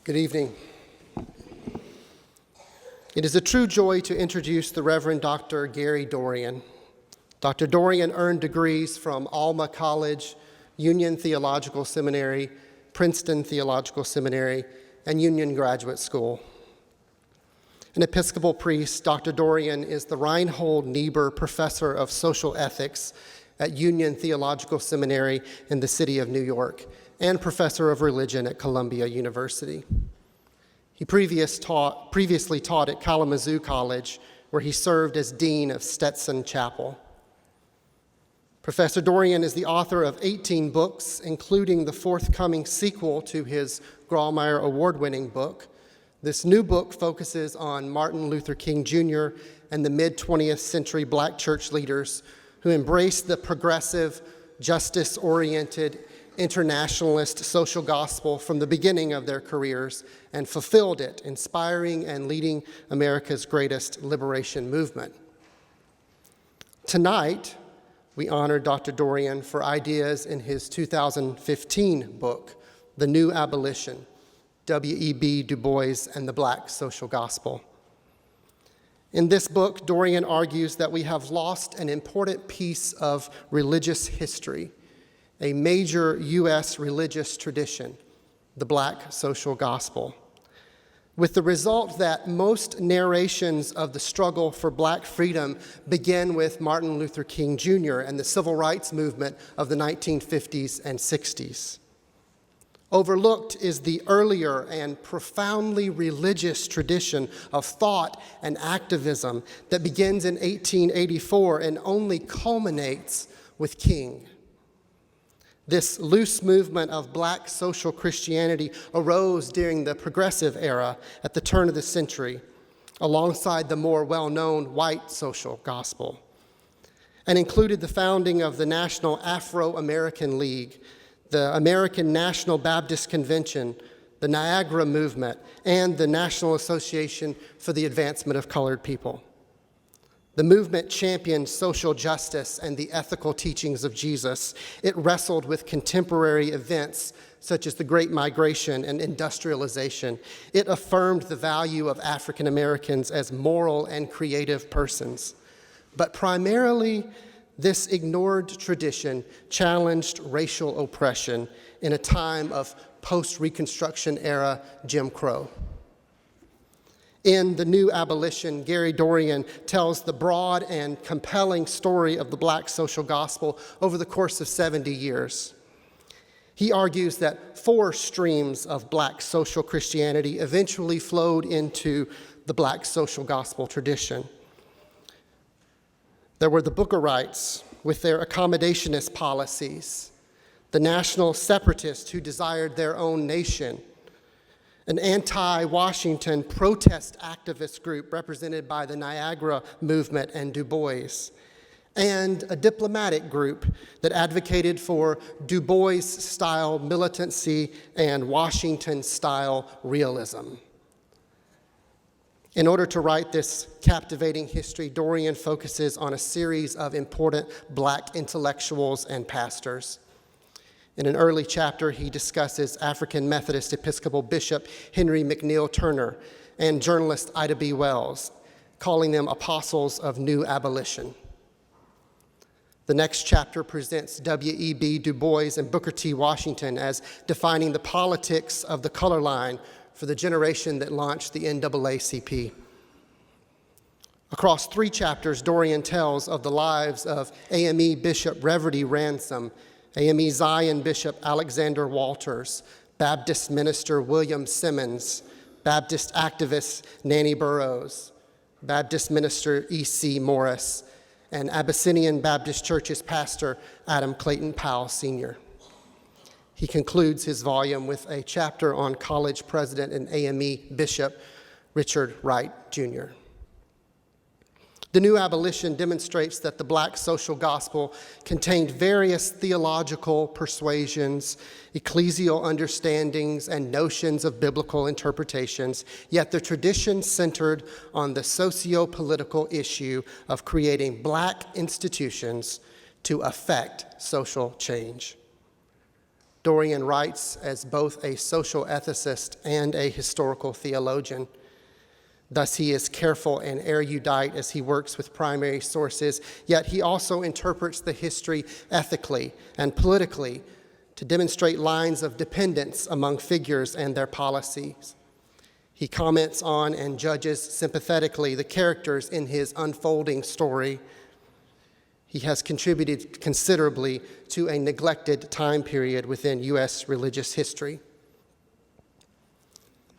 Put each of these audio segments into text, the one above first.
Good evening. It is a true joy to introduce the Reverend Dr. Gary Dorrien. Dr. Dorrien earned degrees from Alma College, Union Theological Seminary, Princeton Theological Seminary, and Union Graduate School. An Episcopal priest, Dr. Dorrien is the Reinhold Niebuhr Professor of Social Ethics at Union Theological Seminary in the city of New York, and Professor of Religion at Columbia University. He previously taught at Kalamazoo College, where he served as Dean of Stetson Chapel. Professor Dorrien is the author of 18 books, including the forthcoming sequel to his Grawemeyer award-winning book. This new book focuses on Martin Luther King Jr. and the mid-20th century Black church leaders who embraced the progressive, justice-oriented, internationalist social gospel from the beginning of their careers and fulfilled it, inspiring and leading America's greatest liberation movement. Tonight, we honor Dr. Dorrien for ideas in his 2015 book, The New Abolition, W.E.B, DuBois, and the Black Social Gospel. In this book, Dorrien argues that we have lost an important piece of religious history, a major U.S. religious tradition, the Black social gospel, with the result that most narrations of the struggle for Black freedom begin with Martin Luther King Jr. and the civil rights movement of the 1950s and 60s. Overlooked is the earlier and profoundly religious tradition of thought and activism that begins in 1884 and only culminates with King. This loose movement of Black social Christianity arose during the Progressive era at the turn of the century, alongside the more well-known white social gospel, and included the founding of the National Afro-American League, the American National Baptist Convention, the Niagara Movement, and the National Association for the Advancement of Colored People. The movement championed social justice and the ethical teachings of Jesus. It wrestled with contemporary events such as the Great Migration and industrialization. It affirmed the value of African Americans as moral and creative persons. But primarily, this ignored tradition challenged racial oppression in a time of post-Reconstruction era Jim Crow. In The New Abolition, Gary Dorrien tells the broad and compelling story of the Black social gospel over the course of 70 years. He argues that 4 streams of Black social Christianity eventually flowed into the Black social gospel tradition. There were the Bookerites with their accommodationist policies, the national separatists who desired their own nation, an anti-Washington protest activist group represented by the Niagara Movement and DuBois, and a diplomatic group that advocated for DuBois-style militancy and Washington-style realism. In order to write this captivating history, Dorrien focuses on a series of important Black intellectuals and pastors. In an early chapter, he discusses African Methodist Episcopal Bishop Henry McNeil Turner and journalist Ida B. Wells, calling them apostles of New Abolition. The next chapter presents W.E.B. DuBois and Booker T. Washington as defining the politics of the color line for the generation that launched the NAACP. Across 3 chapters, Dorrien tells of the lives of AME Bishop Reverdy Ransom, AME Zion Bishop Alexander Walters, Baptist minister William Simmons, Baptist activist Nanny Burroughs, Baptist minister E.C. Morris, and Abyssinian Baptist Church's pastor Adam Clayton Powell Sr. He concludes his volume with a chapter on college president and AME Bishop Richard Wright, Jr. The New Abolition demonstrates that the Black social gospel contained various theological persuasions, ecclesial understandings, and notions of biblical interpretations, yet the tradition centered on the socio-political issue of creating Black institutions to affect social change. Dorrien writes as both a social ethicist and a historical theologian. Thus, he is careful and erudite as he works with primary sources, yet he also interprets the history ethically and politically to demonstrate lines of dependence among figures and their policies. He comments on and judges sympathetically the characters in his unfolding story. He has contributed considerably to a neglected time period within U.S. religious history.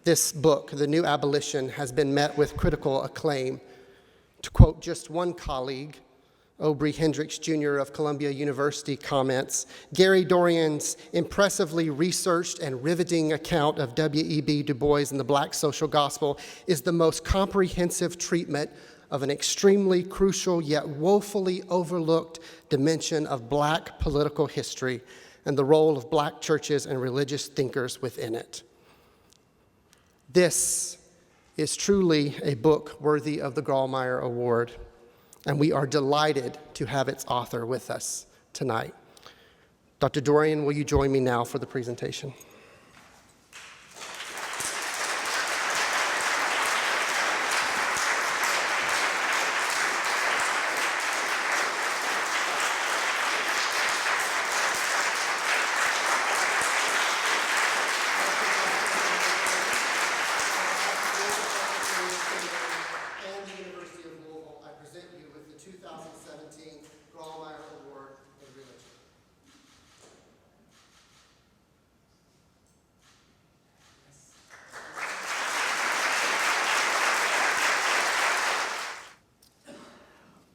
This book, The New Abolition, has been met with critical acclaim. To quote just one colleague, Aubrey Hendricks Jr. of Columbia University comments, Gary Dorrien's impressively researched and riveting account of W.E.B. DuBois and the Black social gospel is the most comprehensive treatment of an extremely crucial yet woefully overlooked dimension of Black political history and the role of Black churches and religious thinkers within it. This is truly a book worthy of the Grawemeyer Award, and we are delighted to have its author with us tonight. Dr. Dorrien, will you join me now for the presentation? And the University of Louisville, I present you with the 2017 Grawemeyer Award in Religion.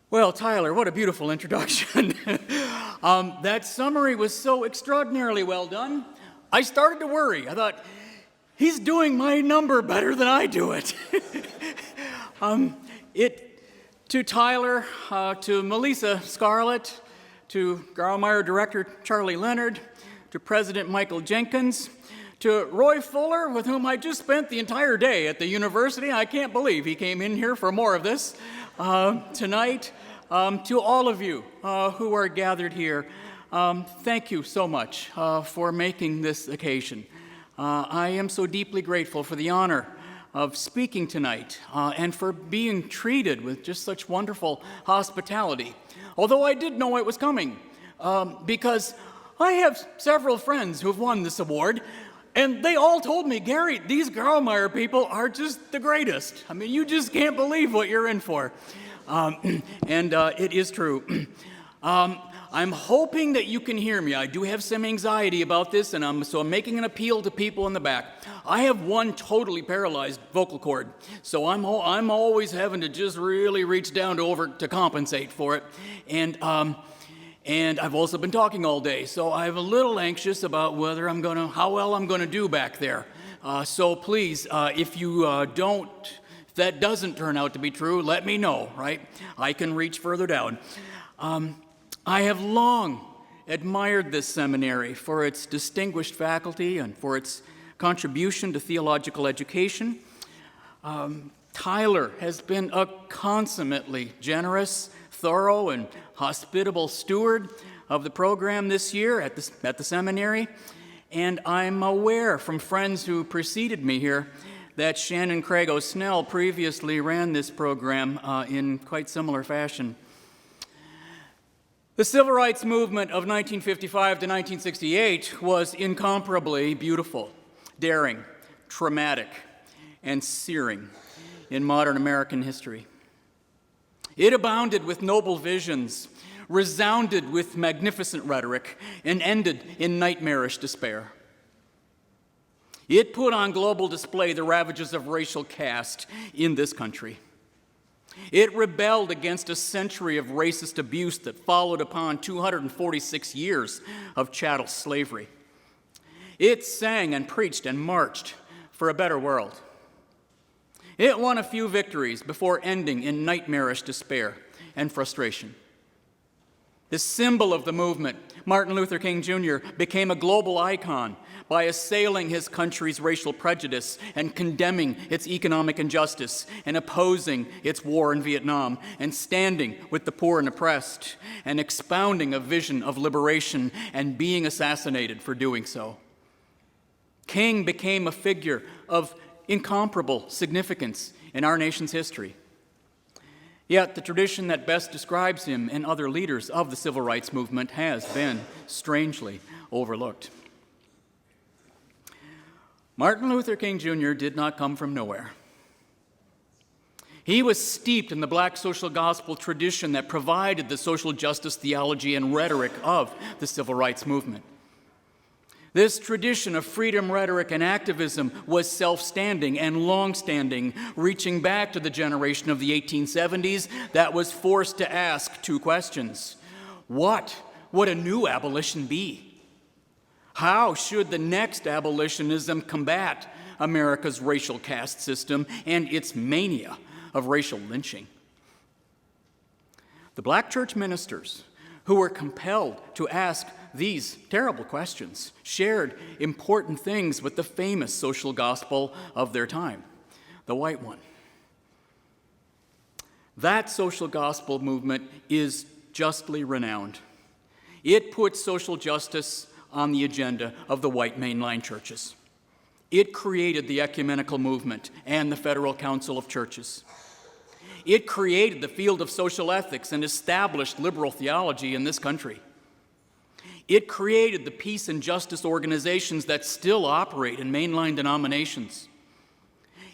Well, Tyler, what a beautiful introduction. That summary was so extraordinarily well done. I started to worry. I thought, he's doing my number better than I do it. To Tyler, to Melissa Scarlett, to Grawemeyer Director Charlie Leonard, to President Michael Jenkins, to Roy Fuller, with whom I just spent the entire day at the university. I can't believe he came in here for more of this tonight. To all of you who are gathered here, thank you so much for making this occasion. I am so deeply grateful for the honor of speaking tonight and for being treated with just such wonderful hospitality. Although I did know it was coming because I have several friends who've won this award, and they all told me, Gary, these Grawemeyer people are just the greatest. I mean, you just can't believe what you're in for. And it is true. I'm hoping that you can hear me. I do have some anxiety about this, and so I'm making an appeal to people in the back. I have one totally paralyzed vocal cord, so I'm always having to just really reach down to compensate for it. And I've also been talking all day, so I'm a little anxious about how well I'm gonna do back there. So please, if that doesn't turn out to be true, let me know, right? I can reach further down. I have long admired this seminary for its distinguished faculty and for its contribution to theological education. Tyler has been a consummately generous, thorough, and hospitable steward of the program this year at the seminary, and I'm aware from friends who preceded me here that Shannon Craig O'Snell previously ran this program in quite similar fashion. The civil rights movement of 1955 to 1968 was incomparably beautiful, daring, traumatic, and searing in modern American history. It abounded with noble visions, resounded with magnificent rhetoric, and ended in nightmarish despair. It put on global display the ravages of racial caste in this country. It rebelled against a century of racist abuse that followed upon 246 years of chattel slavery. It sang and preached and marched for a better world. It won a few victories before ending in nightmarish despair and frustration. The symbol of the movement, Martin Luther King Jr., became a global icon by assailing his country's racial prejudice and condemning its economic injustice and opposing its war in Vietnam and standing with the poor and oppressed and expounding a vision of liberation and being assassinated for doing so. King became a figure of incomparable significance in our nation's history. Yet the tradition that best describes him and other leaders of the civil rights movement has been strangely overlooked. Martin Luther King Jr. did not come from nowhere. He was steeped in the black social gospel tradition that provided the social justice theology and rhetoric of the civil rights movement. This tradition of freedom rhetoric and activism was self-standing and long-standing, reaching back to the generation of the 1870s that was forced to ask two questions. What would a new abolition be? How should the next abolitionism combat America's racial caste system and its mania of racial lynching? The black church ministers who were compelled to ask these terrible questions shared important things with the famous social gospel of their time, the white one. That social gospel movement is justly renowned. It puts social justice on the agenda of the white mainline churches. It created the ecumenical movement and the Federal Council of Churches. It created the field of social ethics and established liberal theology in this country. It created the peace and justice organizations that still operate in mainline denominations.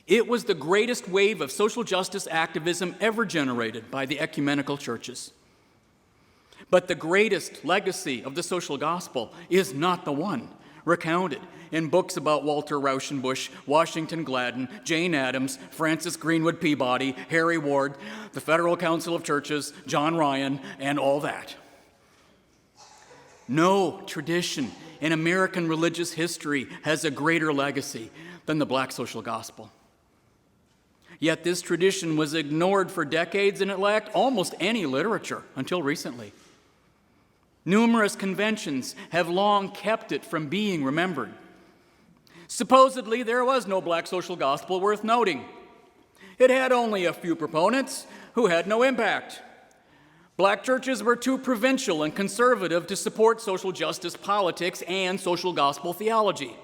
It was the greatest wave of social justice activism ever generated by the ecumenical churches. But the greatest legacy of the social gospel is not the one recounted in books about Walter Rauschenbusch, Washington Gladden, Jane Addams, Francis Greenwood Peabody, Harry Ward, the Federal Council of Churches, John Ryan, and all that. No tradition in American religious history has a greater legacy than the black social gospel. Yet this tradition was ignored for decades and it lacked almost any literature until recently. Numerous conventions have long kept it from being remembered. Supposedly, there was no black social gospel worth noting. It had only a few proponents who had no impact. Black churches were too provincial and conservative to support social justice politics and social gospel theology.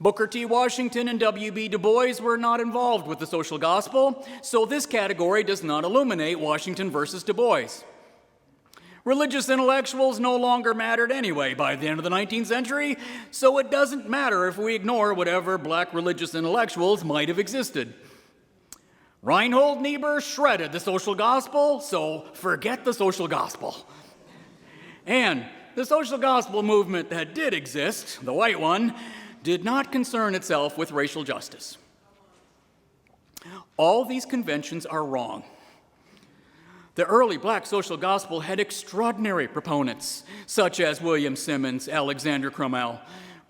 Booker T. Washington and W.E.B. DuBois were not involved with the social gospel, so this category does not illuminate Washington versus DuBois. Religious intellectuals no longer mattered anyway by the end of the 19th century, so it doesn't matter if we ignore whatever black religious intellectuals might have existed. Reinhold Niebuhr shredded the social gospel, so forget the social gospel. And the social gospel movement that did exist, the white one, did not concern itself with racial justice. All these conventions are wrong. The early black social gospel had extraordinary proponents, such as William Simmons, Alexander Crummell,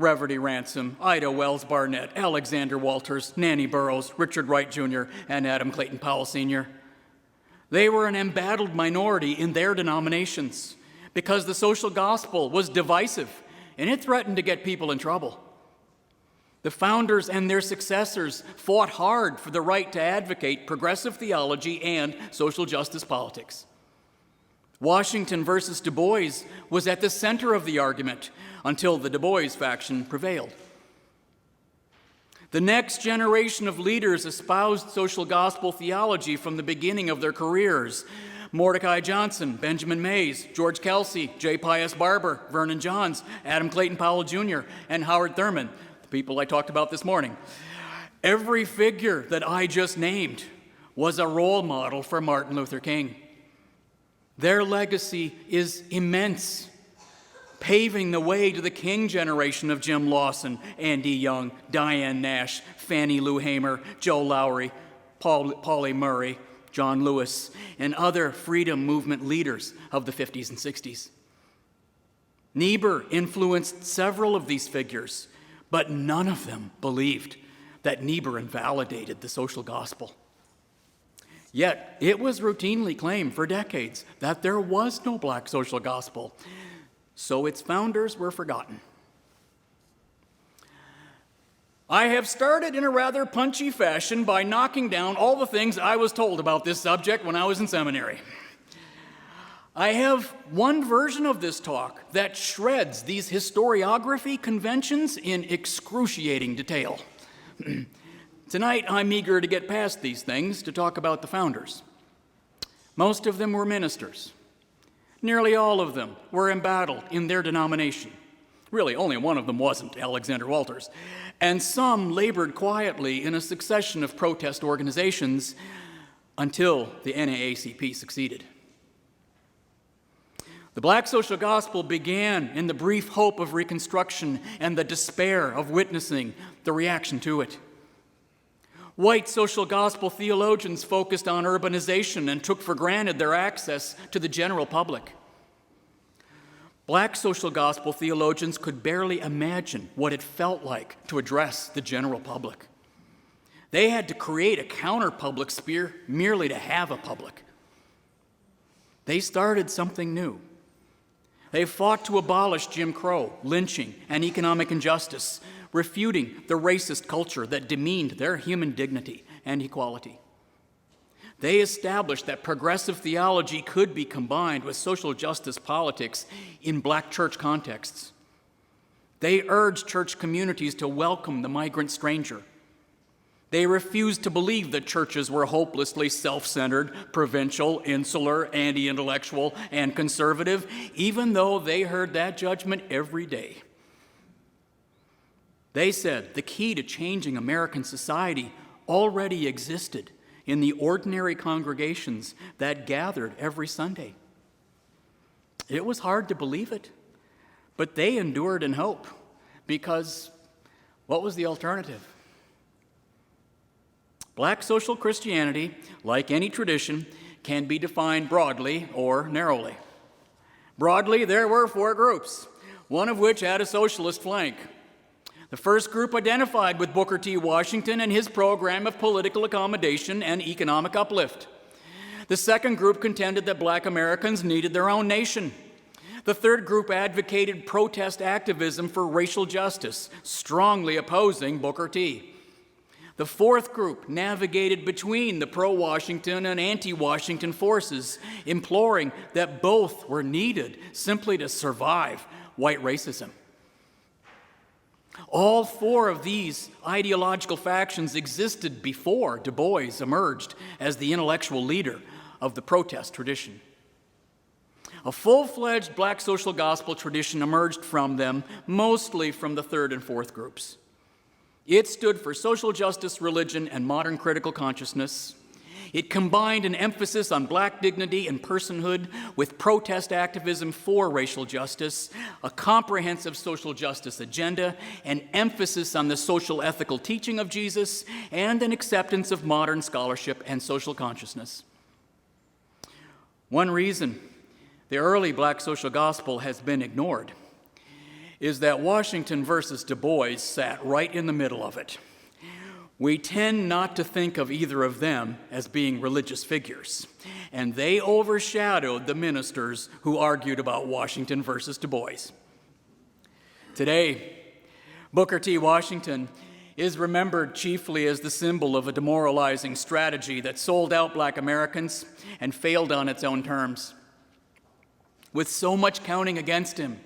Reverdy Ransom, Ida Wells Barnett, Alexander Walters, Nanny Burroughs, Richard Wright Jr., and Adam Clayton Powell Sr. They were an embattled minority in their denominations because the social gospel was divisive and it threatened to get people in trouble. The founders and their successors fought hard for the right to advocate progressive theology and social justice politics. Washington versus Du Bois was at the center of the argument until the Du Bois faction prevailed. The next generation of leaders espoused social gospel theology from the beginning of their careers. Mordecai Johnson, Benjamin Mays, George Kelsey, J. Pius Barber, Vernon Johns, Adam Clayton Powell Jr., and Howard Thurman, the people I talked about this morning. Every figure that I just named was a role model for Martin Luther King. Their legacy is immense, paving the way to the King generation of Jim Lawson, Andy Young, Diane Nash, Fannie Lou Hamer, Joe Lowry, Pauli Murray, John Lewis, and other freedom movement leaders of the 50s and 60s. Niebuhr influenced several of these figures, but none of them believed that Niebuhr invalidated the social gospel. Yet it was routinely claimed for decades that there was no black social gospel, so its founders were forgotten. I have started in a rather punchy fashion by knocking down all the things I was told about this subject when I was in seminary. I have one version of this talk that shreds these historiography conventions in excruciating detail. Tonight, I'm eager to get past these things to talk about the founders. Most of them were ministers. Nearly all of them were embattled in their denomination. Really, only one of them wasn't, Alexander Walters. And some labored quietly in a succession of protest organizations until the NAACP succeeded. The black social gospel began in the brief hope of Reconstruction and the despair of witnessing the reaction to it. White social gospel theologians focused on urbanization and took for granted their access to the general public. Black social gospel theologians could barely imagine what it felt like to address the general public. They had to create a counter-public sphere merely to have a public. They started something new. They fought to abolish Jim Crow, lynching, and economic injustice, refuting the racist culture that demeaned their human dignity and equality. They established that progressive theology could be combined with social justice politics in black church contexts. They urged church communities to welcome the migrant stranger. They refused to believe that churches were hopelessly self-centered, provincial, insular, anti-intellectual, and conservative, even though they heard that judgment every day. They said the key to changing American society already existed in the ordinary congregations that gathered every Sunday. It was hard to believe it, but they endured in hope, because what was the alternative? Black social Christianity, like any tradition, can be defined broadly or narrowly. Broadly, there were 4 groups, one of which had a socialist flank. The first group identified with Booker T. Washington and his program of political accommodation and economic uplift. The second group contended that black Americans needed their own nation. The third group advocated protest activism for racial justice, strongly opposing Booker T. The fourth group navigated between the pro-Washington and anti-Washington forces, imploring that both were needed simply to survive white racism. All 4 of these ideological factions existed before DuBois emerged as the intellectual leader of the protest tradition. A full-fledged black social gospel tradition emerged from them, mostly from the third and fourth groups. It stood for social justice, religion, and modern critical consciousness. It combined an emphasis on black dignity and personhood with protest activism for racial justice, a comprehensive social justice agenda, an emphasis on the social ethical teaching of Jesus, and an acceptance of modern scholarship and social consciousness. One reason the early black social gospel has been ignored is that Washington versus DuBois sat right in the middle of it. We tend not to think of either of them as being religious figures, and they overshadowed the ministers who argued about Washington versus DuBois. Today, Booker T. Washington is remembered chiefly as the symbol of a demoralizing strategy that sold out black Americans and failed on its own terms. With so much counting against him,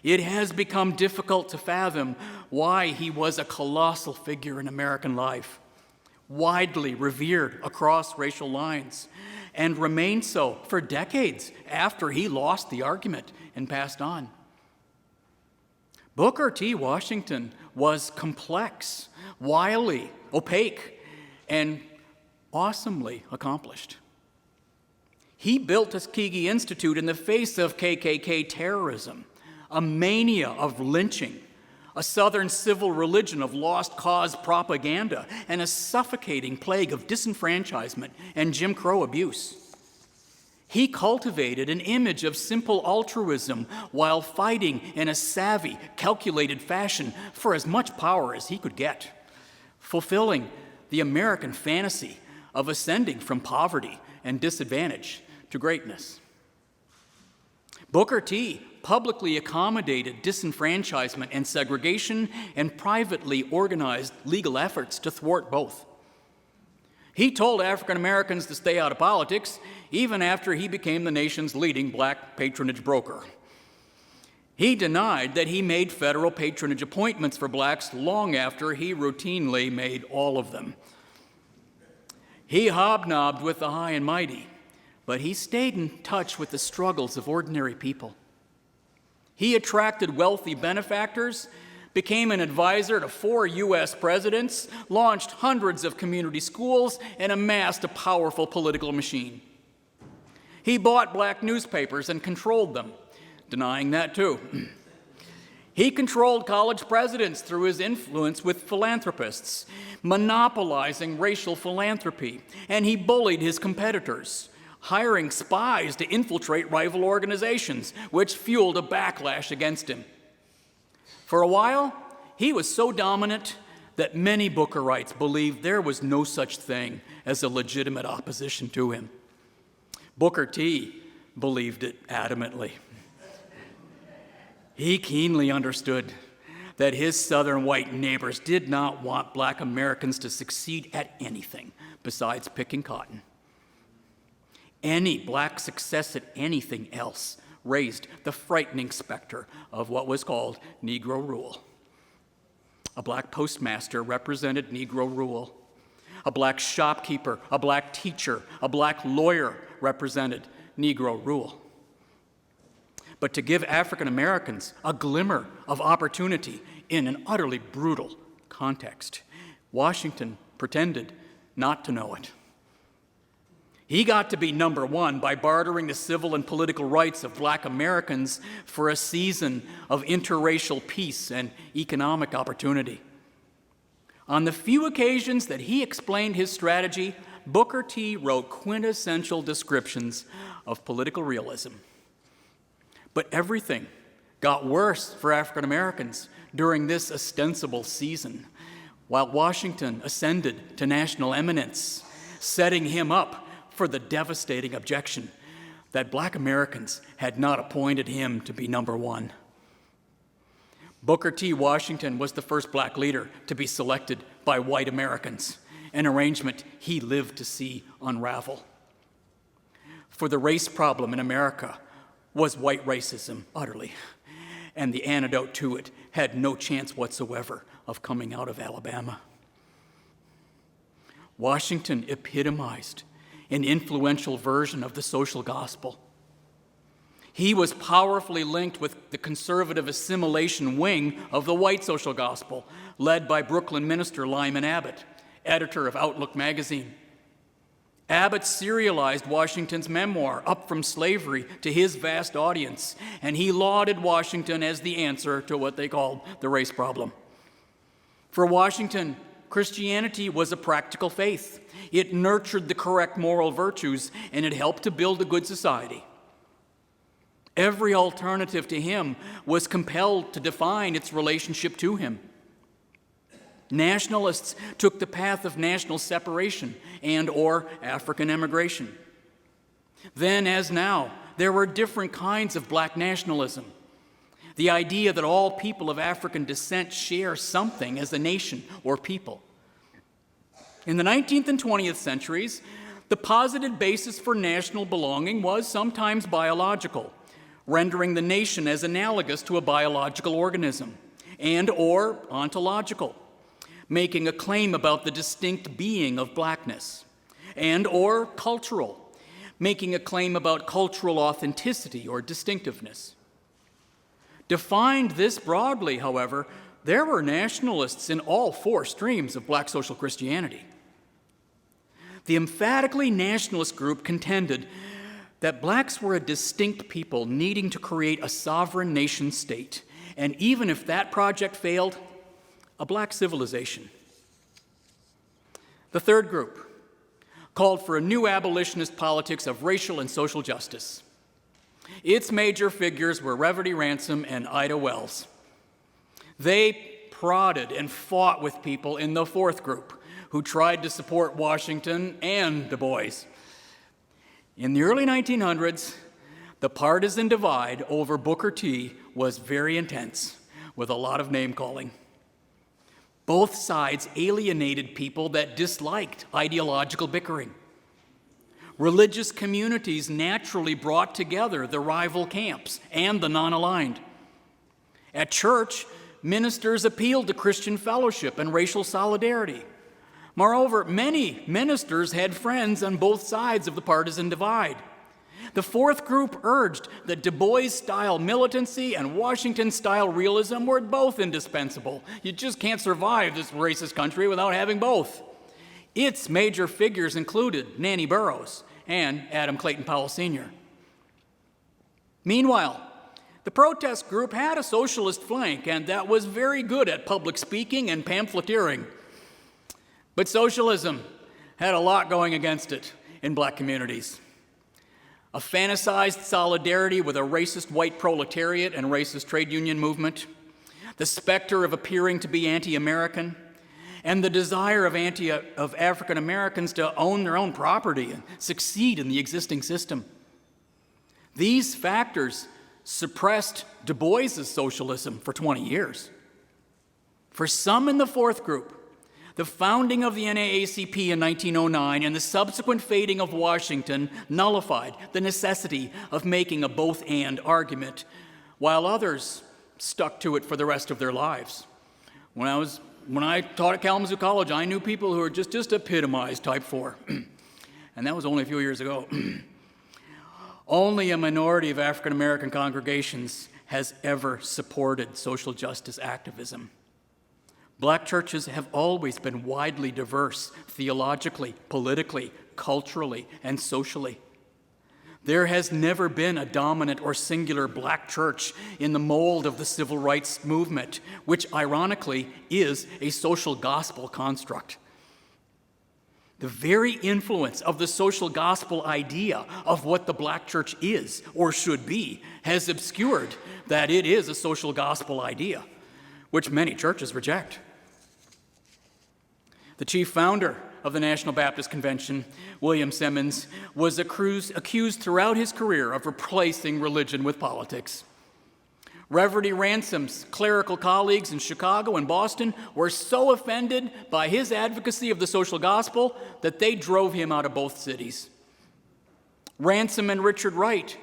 it has become difficult to fathom why he was a colossal figure in American life, widely revered across racial lines, and remained so for decades after he lost the argument and passed on. Booker T. Washington was complex, wily, opaque, and awesomely accomplished. He built Tuskegee Institute in the face of KKK terrorism, a mania of lynching, a Southern civil religion of lost cause propaganda, and a suffocating plague of disenfranchisement and Jim Crow abuse. He cultivated an image of simple altruism while fighting in a savvy, calculated fashion for as much power as he could get, fulfilling the American fantasy of ascending from poverty and disadvantage to greatness. Booker T publicly accommodated disenfranchisement and segregation and privately organized legal efforts to thwart both. He told African Americans to stay out of politics even after he became the nation's leading black patronage broker. He denied that he made federal patronage appointments for blacks long after he routinely made all of them. He hobnobbed with the high and mighty, but he stayed in touch with the struggles of ordinary people. He attracted wealthy benefactors, became an advisor to 4 U.S. presidents, launched hundreds of community schools, and amassed a powerful political machine. He bought black newspapers and controlled them, denying that too. He controlled college presidents through his influence with philanthropists, monopolizing racial philanthropy, and he bullied his competitors, hiring spies to infiltrate rival organizations, which fueled a backlash against him. For a while, he was so dominant that many Bookerites believed there was no such thing as a legitimate opposition to him. Booker T believed it adamantly. He keenly understood that his Southern white neighbors did not want black Americans to succeed at anything besides picking cotton. Any black success at anything else raised the frightening specter of what was called Negro rule. A black postmaster represented Negro rule. A black shopkeeper, a black teacher, a black lawyer represented Negro rule. But to give African Americans a glimmer of opportunity in an utterly brutal context, Washington pretended not to know it. He got to be number one by bartering the civil and political rights of black Americans for a season of interracial peace and economic opportunity. On the few occasions that he explained his strategy, Booker T wrote quintessential descriptions of political realism. But everything got worse for African Americans during this ostensible season, while Washington ascended to national eminence, setting him up for the devastating objection that black Americans had not appointed him to be number one. Booker T. Washington was the first black leader to be selected by white Americans, an arrangement he lived to see unravel. For the race problem in America was white racism utterly, and the antidote to it had no chance whatsoever of coming out of Alabama. Washington epitomized an influential version of the social gospel. He was powerfully linked with the conservative assimilation wing of the white social gospel, led by Brooklyn minister Lyman Abbott, editor of Outlook magazine. Abbott serialized Washington's memoir, Up from Slavery, to his vast audience, and he lauded Washington as the answer to what they called the race problem. For Washington, Christianity was a practical faith. It nurtured the correct moral virtues, and it helped to build a good society. Every alternative to him was compelled to define its relationship to him. Nationalists took the path of national separation and/or African emigration. Then, as now, there were different kinds of black nationalism. The idea that all people of African descent share something as a nation or people. In the 19th and 20th centuries, the posited basis for national belonging was sometimes biological, rendering the nation as analogous to a biological organism, and/or ontological, making a claim about the distinct being of blackness, and/or cultural, making a claim about cultural authenticity or distinctiveness. Defined this broadly, however, there were nationalists in all 4 streams of black social Christianity. The emphatically nationalist group contended that blacks were a distinct people needing to create a sovereign nation state, and even if that project failed, a black civilization. The third group called for a new abolitionist politics of racial and social justice. Its major figures were Reverdy Ransom and Ida Wells. They prodded and fought with people in the fourth group who tried to support Washington and DuBois. In the early 1900s, the partisan divide over Booker T was very intense, with a lot of name-calling. Both sides alienated people that disliked ideological bickering. Religious communities naturally brought together the rival camps and the non-aligned. At church, ministers appealed to Christian fellowship and racial solidarity. Moreover, many ministers had friends on both sides of the partisan divide. The fourth group urged that DuBois-style militancy and Washington-style realism were both indispensable. You just can't survive this racist country without having both. Its major figures included Nanny Burroughs and Adam Clayton Powell Sr. Meanwhile, the protest group had a socialist flank, and that was very good at public speaking and pamphleteering. But socialism had a lot going against it in black communities. A fantasized solidarity with a racist white proletariat and racist trade union movement, the specter of appearing to be anti-American, and the desire of African Americans to own their own property and succeed in the existing system. These factors suppressed Du Bois's socialism for 20 years. For some in the fourth group, the founding of the NAACP in 1909 and the subsequent fading of Washington nullified the necessity of making a both-and argument, while others stuck to it for the rest of their lives. When I taught at Kalamazoo College, I knew people who were just epitomized type 4. And that was only a few years ago. Only a minority of African American congregations has ever supported social justice activism. Black churches have always been widely diverse theologically, politically, culturally, and socially. There has never been a dominant or singular black church in the mold of the civil rights movement, which ironically is a social gospel construct. The very influence of the social gospel idea of what the black church is or should be has obscured that it is a social gospel idea, which many churches reject. The chief founder of the National Baptist Convention, William Simmons, was accused throughout his career of replacing religion with politics. Reverend E. Ransom's clerical colleagues in Chicago and Boston were so offended by his advocacy of the social gospel that they drove him out of both cities. Ransom and Richard Wright,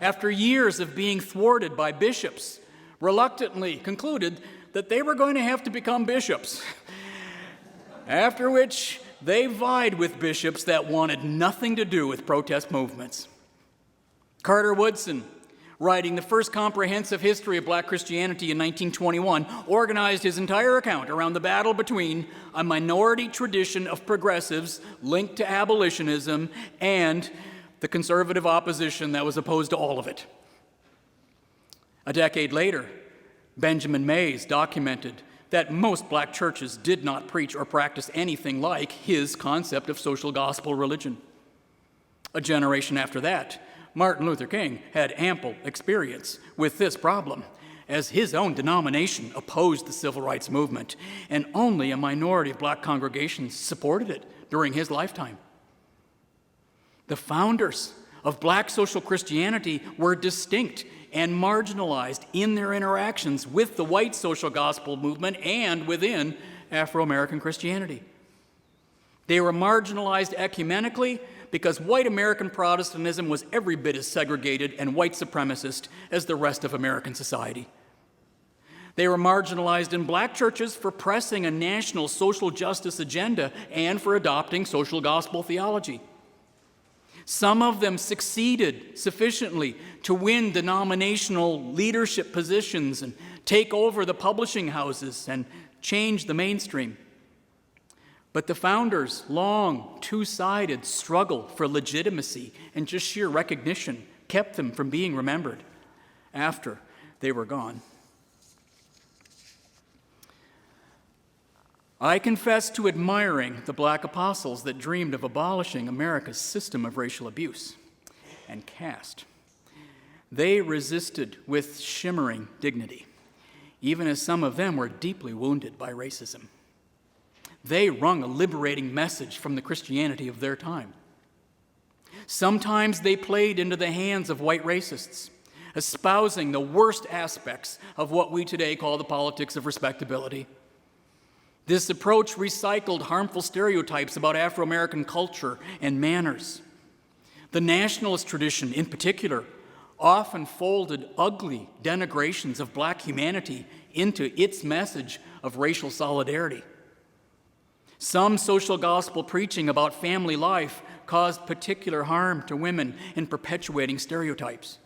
after years of being thwarted by bishops, reluctantly concluded that they were going to have to become bishops, after which they vied with bishops that wanted nothing to do with protest movements. Carter Woodson, writing the first comprehensive history of black Christianity in 1921, organized his entire account around the battle between a minority tradition of progressives linked to abolitionism and the conservative opposition that was opposed to all of it. A decade later, Benjamin Mays documented that most black churches did not preach or practice anything like his concept of social gospel religion. A generation after that, Martin Luther King had ample experience with this problem, as his own denomination opposed the civil rights movement, and only a minority of black congregations supported it during his lifetime. The founders of black social Christianity were distinct and marginalized in their interactions with the white social gospel movement and within Afro-American Christianity. They were marginalized ecumenically because white American Protestantism was every bit as segregated and white supremacist as the rest of American society. They were marginalized in black churches for pressing a national social justice agenda and for adopting social gospel theology. Some of them succeeded sufficiently to win denominational leadership positions and take over the publishing houses and change the mainstream. But the founders' long, two-sided struggle for legitimacy and just sheer recognition kept them from being remembered after they were gone. I confess to admiring the black apostles that dreamed of abolishing America's system of racial abuse and caste. They resisted with shimmering dignity, even as some of them were deeply wounded by racism. They wrung a liberating message from the Christianity of their time. Sometimes they played into the hands of white racists, espousing the worst aspects of what we today call the politics of respectability. This approach recycled harmful stereotypes about Afro-American culture and manners. The nationalist tradition, in particular, often folded ugly denigrations of black humanity into its message of racial solidarity. Some social gospel preaching about family life caused particular harm to women in perpetuating stereotypes.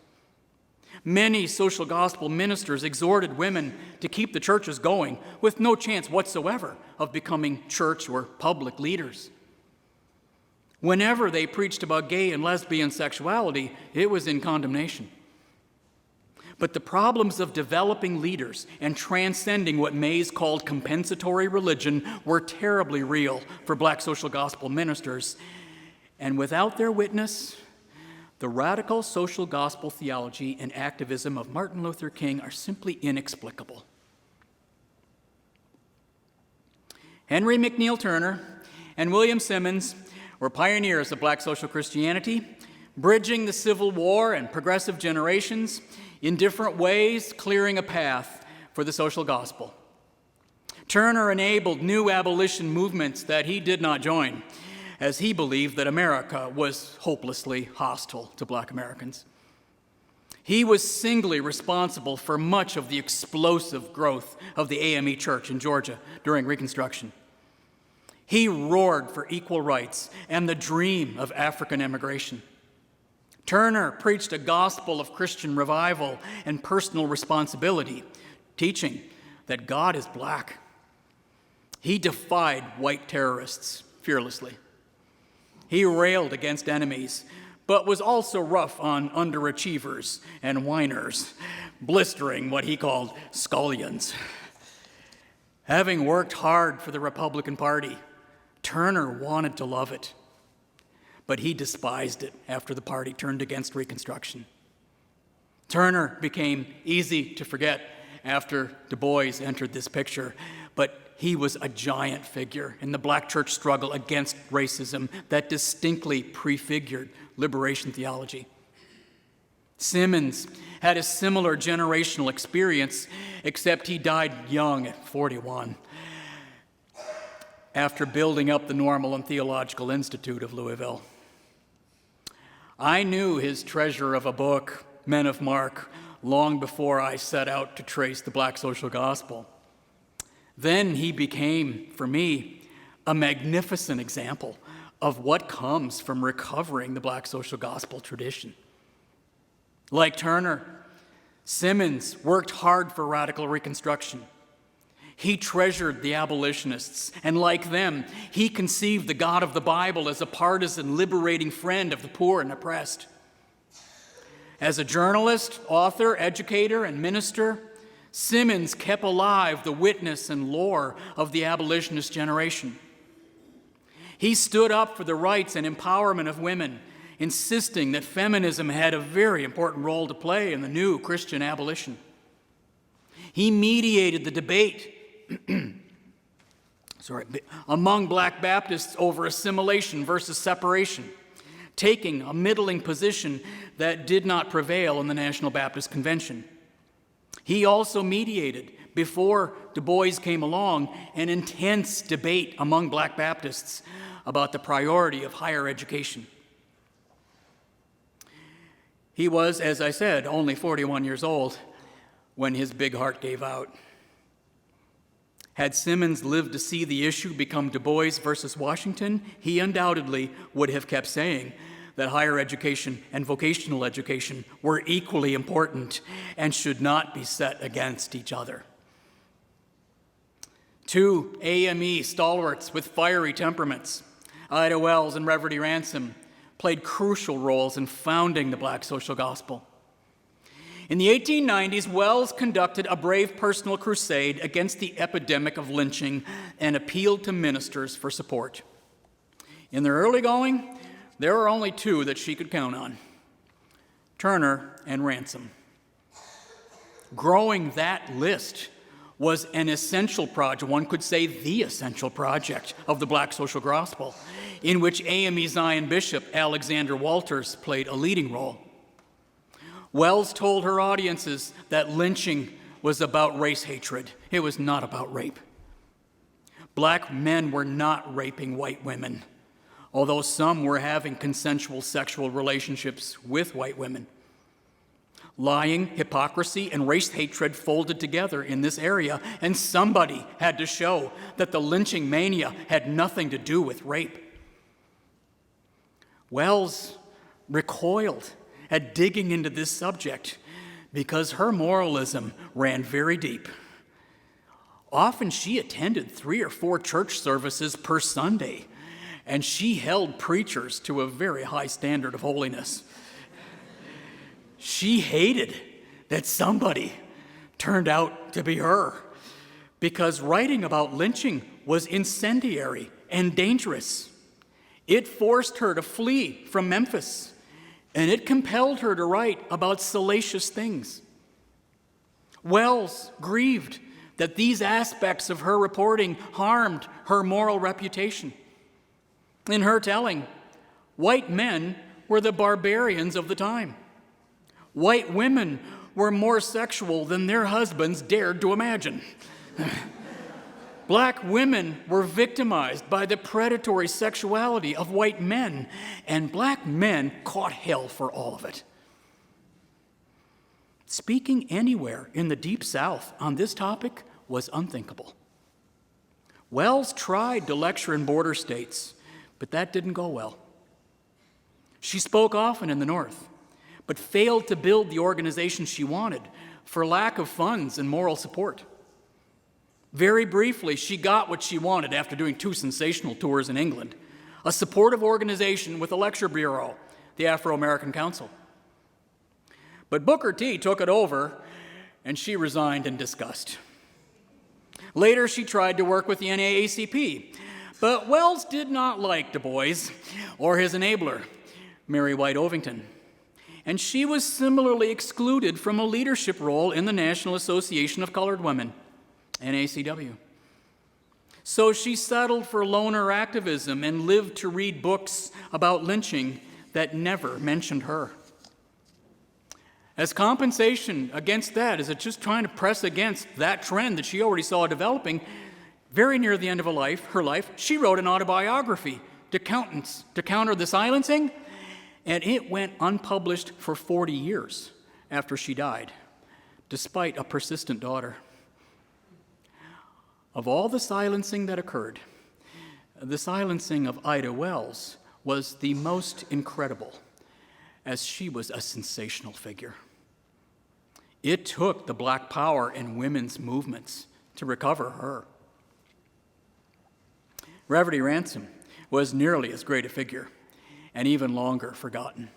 Many social gospel ministers exhorted women to keep the churches going with no chance whatsoever of becoming church or public leaders. Whenever they preached about gay and lesbian sexuality, it was in condemnation. But the problems of developing leaders and transcending what Mays called compensatory religion were terribly real for black social gospel ministers. And without their witness, the radical social gospel theology and activism of Martin Luther King are simply inexplicable. Henry McNeil Turner and William Simmons were pioneers of black social Christianity, bridging the Civil War and progressive generations in different ways, clearing a path for the social gospel. Turner enabled new abolition movements that he did not join, as he believed that America was hopelessly hostile to black Americans. He was singly responsible for much of the explosive growth of the AME Church in Georgia during Reconstruction. He roared for equal rights and the dream of African immigration. Turner preached a gospel of Christian revival and personal responsibility, teaching that God is black. He defied white terrorists fearlessly. He railed against enemies, but was also rough on underachievers and whiners, blistering what he called scullions. Having worked hard for the Republican Party, Turner wanted to love it, but he despised it after the party turned against Reconstruction. Turner became easy to forget after DuBois entered this picture, but he was a giant figure in the black church struggle against racism that distinctly prefigured liberation theology. Simmons had a similar generational experience, except he died young at 41 after building up the Normal and Theological Institute of Louisville. I knew his treasure of a book, Men of Mark, long before I set out to trace the black social gospel. Then he became, for me, a magnificent example of what comes from recovering the black social gospel tradition. Like Turner, Simmons worked hard for radical Reconstruction. He treasured the abolitionists, and like them, he conceived the God of the Bible as a partisan, liberating friend of the poor and oppressed. As a journalist, author, educator, and minister, Simmons kept alive the witness and lore of the abolitionist generation. He stood up for the rights and empowerment of women, insisting that feminism had a very important role to play in the new Christian abolition. He mediated the debate among black Baptists over assimilation versus separation, taking a middling position that did not prevail in the National Baptist Convention. He also mediated, before DuBois came along, an intense debate among black Baptists about the priority of higher education. He was, as I said, only 41 years old when his big heart gave out. Had Simmons lived to see the issue become DuBois versus Washington, he undoubtedly would have kept saying that higher education and vocational education were equally important and should not be set against each other. Two AME stalwarts with fiery temperaments, Ida Wells and Reverdy Ransom, played crucial roles in founding the black social gospel. In the 1890s, Wells conducted a brave personal crusade against the epidemic of lynching and appealed to ministers for support. In their early going, there were only two that she could count on: Turner and Ransom. Growing that list was an essential project, one could say the essential project of the black social gospel, in which AME Zion Bishop Alexander Walters played a leading role. Wells told her audiences that lynching was about race hatred. It was not about rape. Black men were not raping white women, although some were having consensual sexual relationships with white women. Lying, hypocrisy, and race hatred folded together in this area, and somebody had to show that the lynching mania had nothing to do with rape. Wells recoiled at digging into this subject because her moralism ran very deep. Often she attended 3 or 4 church services per Sunday, and she held preachers to a very high standard of holiness. She hated that somebody turned out to be her, because writing about lynching was incendiary and dangerous. It forced her to flee from Memphis, and it compelled her to write about salacious things. Wells grieved that these aspects of her reporting harmed her moral reputation. In her telling, white men were the barbarians of the time. White women were more sexual than their husbands dared to imagine. Black women were victimized by the predatory sexuality of white men, and black men caught hell for all of it. Speaking anywhere in the Deep South on this topic was unthinkable. Wells tried to lecture in border states, but that didn't go well. She spoke often in the North, but failed to build the organization she wanted for lack of funds and moral support. Very briefly, she got what she wanted after doing 2 sensational tours in England, a supportive organization with a lecture bureau, the Afro-American Council. But Booker T took it over, and she resigned in disgust. Later, she tried to work with the NAACP, but Wells did not like DuBois or his enabler, Mary White Ovington, and she was similarly excluded from a leadership role in the National Association of Colored Women, NACW. So she settled for loner activism and lived to read books about lynching that never mentioned her. As compensation against that, as it's just trying to press against that trend that she already saw developing, very near the end of her life, she wrote an autobiography to counter the silencing, and it went unpublished for 40 years after she died, despite a persistent daughter. Of all the silencing that occurred, the silencing of Ida Wells was the most incredible, as she was a sensational figure. It took the Black Power and women's movements to recover her. Reverdy Ransom was nearly as great a figure, and even longer forgotten.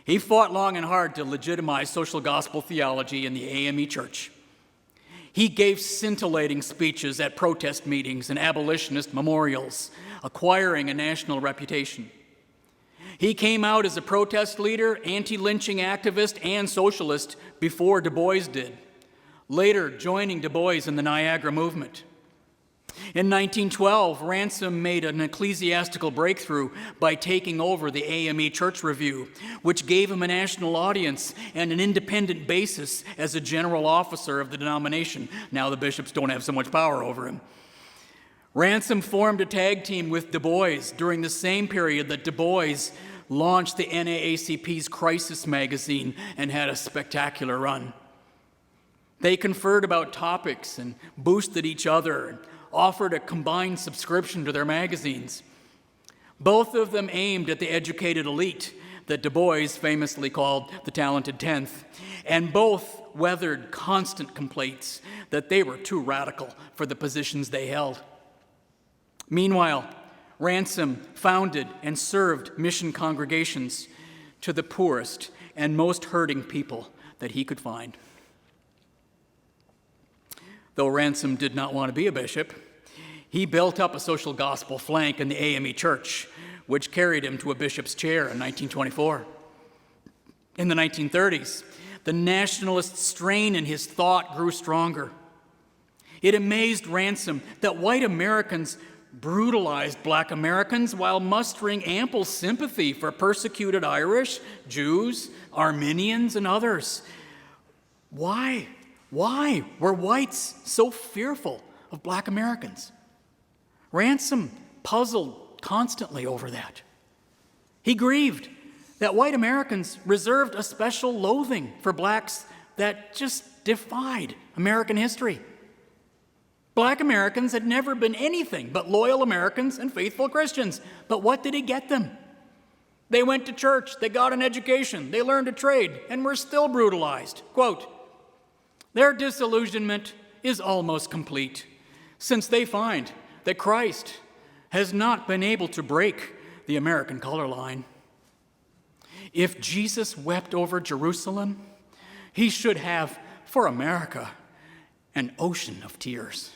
He fought long and hard to legitimize social gospel theology in the AME Church. He gave scintillating speeches at protest meetings and abolitionist memorials, acquiring a national reputation. He came out as a protest leader, anti-lynching activist, and socialist before DuBois did, later joining DuBois in the Niagara movement. In 1912, Ransom made an ecclesiastical breakthrough by taking over the AME Church Review, which gave him a national audience and an independent basis as a general officer of the denomination. Now the bishops don't have so much power over him. Ransom formed a tag team with DuBois during the same period that DuBois launched the NAACP's Crisis magazine and had a spectacular run. They conferred about topics and boosted each other and offered a combined subscription to their magazines. Both of them aimed at the educated elite that DuBois famously called the talented 10th, and both weathered constant complaints that they were too radical for the positions they held. Meanwhile, Ransom founded and served mission congregations to the poorest and most hurting people that he could find. Though Ransom did not want to be a bishop, he built up a social gospel flank in the AME Church, which carried him to a bishop's chair in 1924. In the 1930s, the nationalist strain in his thought grew stronger. It amazed Ransom that white Americans brutalized black Americans while mustering ample sympathy for persecuted Irish, Jews, Armenians, and others. Why? Why were whites so fearful of black Americans? Ransom puzzled constantly over that. He grieved that white Americans reserved a special loathing for blacks that just defied American history. Black Americans had never been anything but loyal Americans and faithful Christians. But what did it get them? They went to church, they got an education, they learned a trade, and were still brutalized. Quote, their disillusionment is almost complete, since they find that Christ has not been able to break the American color line. If Jesus wept over Jerusalem, he should have, for America, an ocean of tears.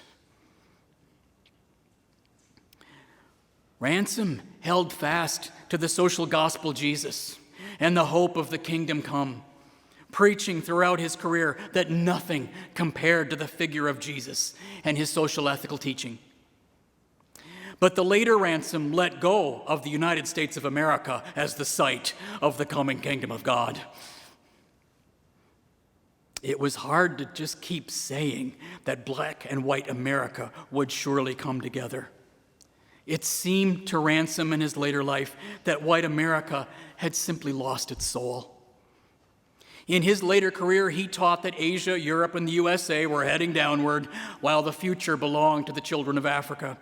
Ransom held fast to the social gospel Jesus and the hope of the kingdom come, preaching throughout his career that nothing compared to the figure of Jesus and his social ethical teaching. But the later Ransom let go of the United States of America as the site of the coming kingdom of God. It was hard to just keep saying that black and white America would surely come together. It seemed to Ransom in his later life that white America had simply lost its soul. In his later career, he taught that Asia, Europe, and the USA were heading downward, while the future belonged to the children of Africa.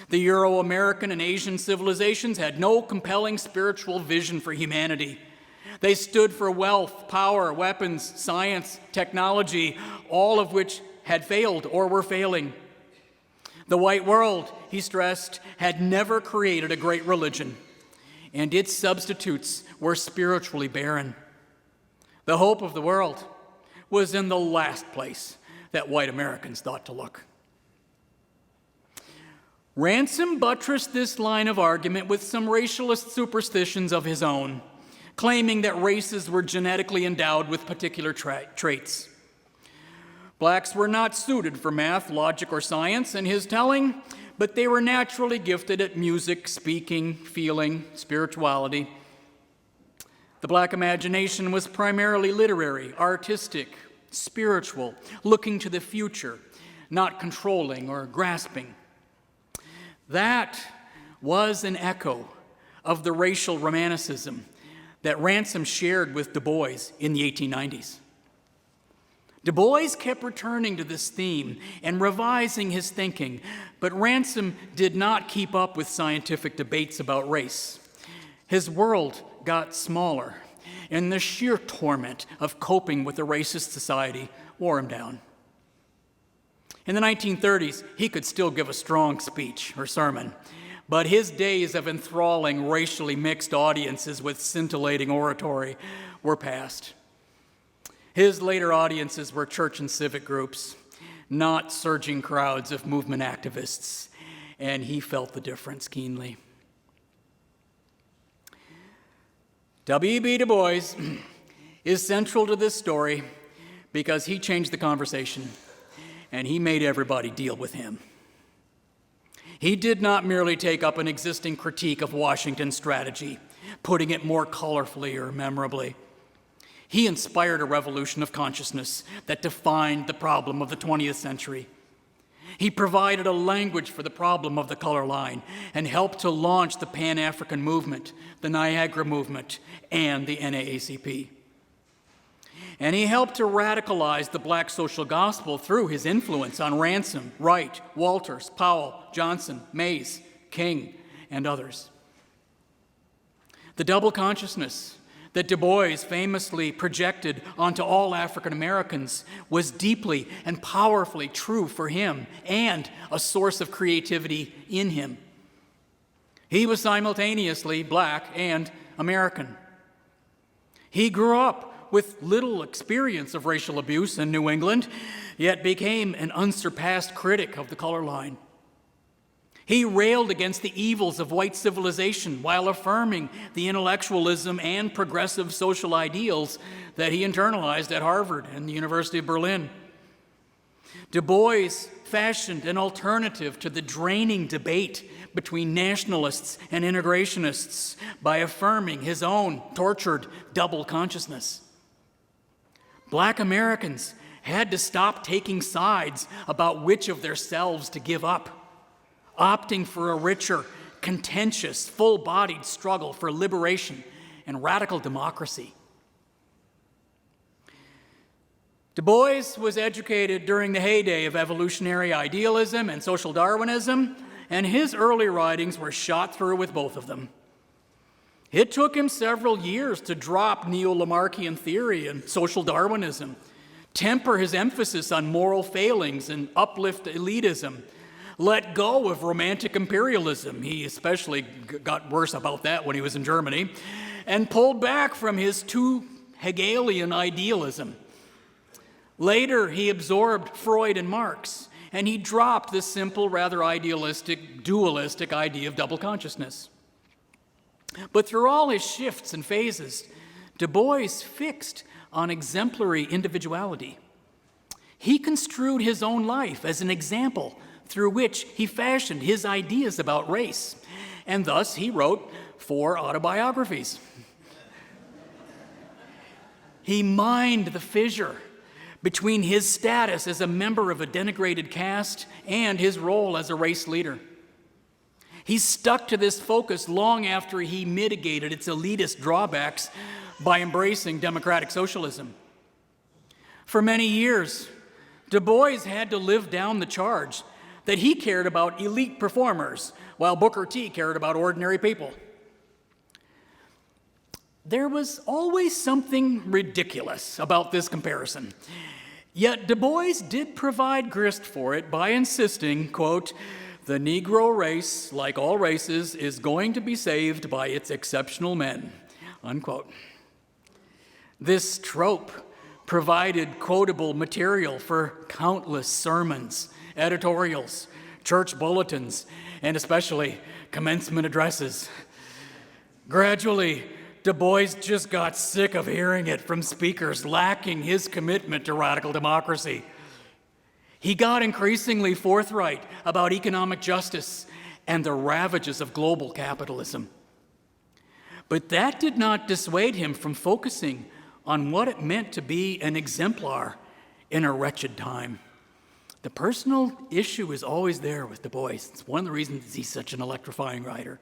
The Euro-American and Asian civilizations had no compelling spiritual vision for humanity. They stood for wealth, power, weapons, science, technology, all of which had failed or were failing. The white world, he stressed, had never created a great religion, and its substitutes were spiritually barren. The hope of the world was in the last place that white Americans thought to look. Ransom buttressed this line of argument with some racialist superstitions of his own, claiming that races were genetically endowed with particular traits. Blacks were not suited for math, logic, or science, in his telling, but they were naturally gifted at music, speaking, feeling, spirituality. The black imagination was primarily literary, artistic, spiritual, looking to the future, not controlling or grasping. That was an echo of the racial romanticism that Ransom shared with DuBois in the 1890s. DuBois kept returning to this theme and revising his thinking, but Ransom did not keep up with scientific debates about race. His world got smaller, and the sheer torment of coping with a racist society wore him down. In the 1930s, he could still give a strong speech or sermon, but his days of enthralling racially mixed audiences with scintillating oratory were past. His later audiences were church and civic groups, not surging crowds of movement activists, and he felt the difference keenly. W.E.B. Du Bois is central to this story because he changed the conversation, and he made everybody deal with him. He did not merely take up an existing critique of Washington's strategy, putting it more colorfully or memorably. He inspired a revolution of consciousness that defined the problem of the 20th century. He provided a language for the problem of the color line and helped to launch the Pan-African movement, the Niagara movement, and the NAACP. And he helped to radicalize the black social gospel through his influence on Ransom, Wright, Walters, Powell, Johnson, Mays, King, and others. The double consciousness that Du Bois famously projected onto all African Americans was deeply and powerfully true for him and a source of creativity in him. He was simultaneously black and American. He grew up with little experience of racial abuse in New England, yet became an unsurpassed critic of the color line. He railed against the evils of white civilization while affirming the intellectualism and progressive social ideals that he internalized at Harvard and the University of Berlin. Du Bois fashioned an alternative to the draining debate between nationalists and integrationists by affirming his own tortured double consciousness. Black Americans had to stop taking sides about which of their selves to give up, opting for a richer, contentious, full-bodied struggle for liberation and radical democracy. Du Bois was educated during the heyday of evolutionary idealism and social Darwinism, and his early writings were shot through with both of them. It took him several years to drop neo-Lamarckian theory and social Darwinism, temper his emphasis on moral failings and uplift elitism, let go of romantic imperialism — he especially got worse about that when he was in Germany — and pulled back from his too Hegelian idealism. Later, he absorbed Freud and Marx, and he dropped the simple, rather idealistic, dualistic idea of double consciousness. But through all his shifts and phases, Du Bois fixed on exemplary individuality. He construed his own life as an example through which he fashioned his ideas about race, and thus he wrote 4 autobiographies. He mined the fissure between his status as a member of a denigrated caste and his role as a race leader. He stuck to this focus long after he mitigated its elitist drawbacks by embracing democratic socialism. For many years, Du Bois had to live down the charge that he cared about elite performers, while Booker T cared about ordinary people. There was always something ridiculous about this comparison. Yet Du Bois did provide grist for it by insisting, quote, "The Negro race, like all races, is going to be saved by its exceptional men," unquote. This trope provided quotable material for countless sermons, editorials, church bulletins, and especially commencement addresses. Gradually, Du Bois just got sick of hearing it from speakers lacking his commitment to radical democracy. He got increasingly forthright about economic justice and the ravages of global capitalism. But that did not dissuade him from focusing on what it meant to be an exemplar in a wretched time. The personal issue is always there with Du Bois. It's one of the reasons he's such an electrifying writer.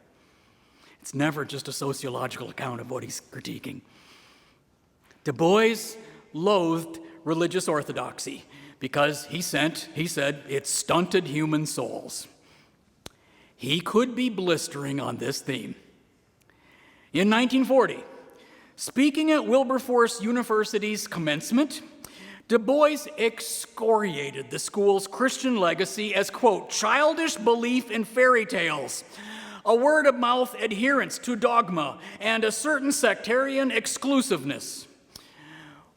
It's never just a sociological account of what he's critiquing. Du Bois loathed religious orthodoxy because he said it stunted human souls. He could be blistering on this theme. In 1940, speaking at Wilberforce University's commencement, Du Bois excoriated the school's Christian legacy as, quote, "childish belief in fairy tales, a word-of-mouth adherence to dogma, and a certain sectarian exclusiveness."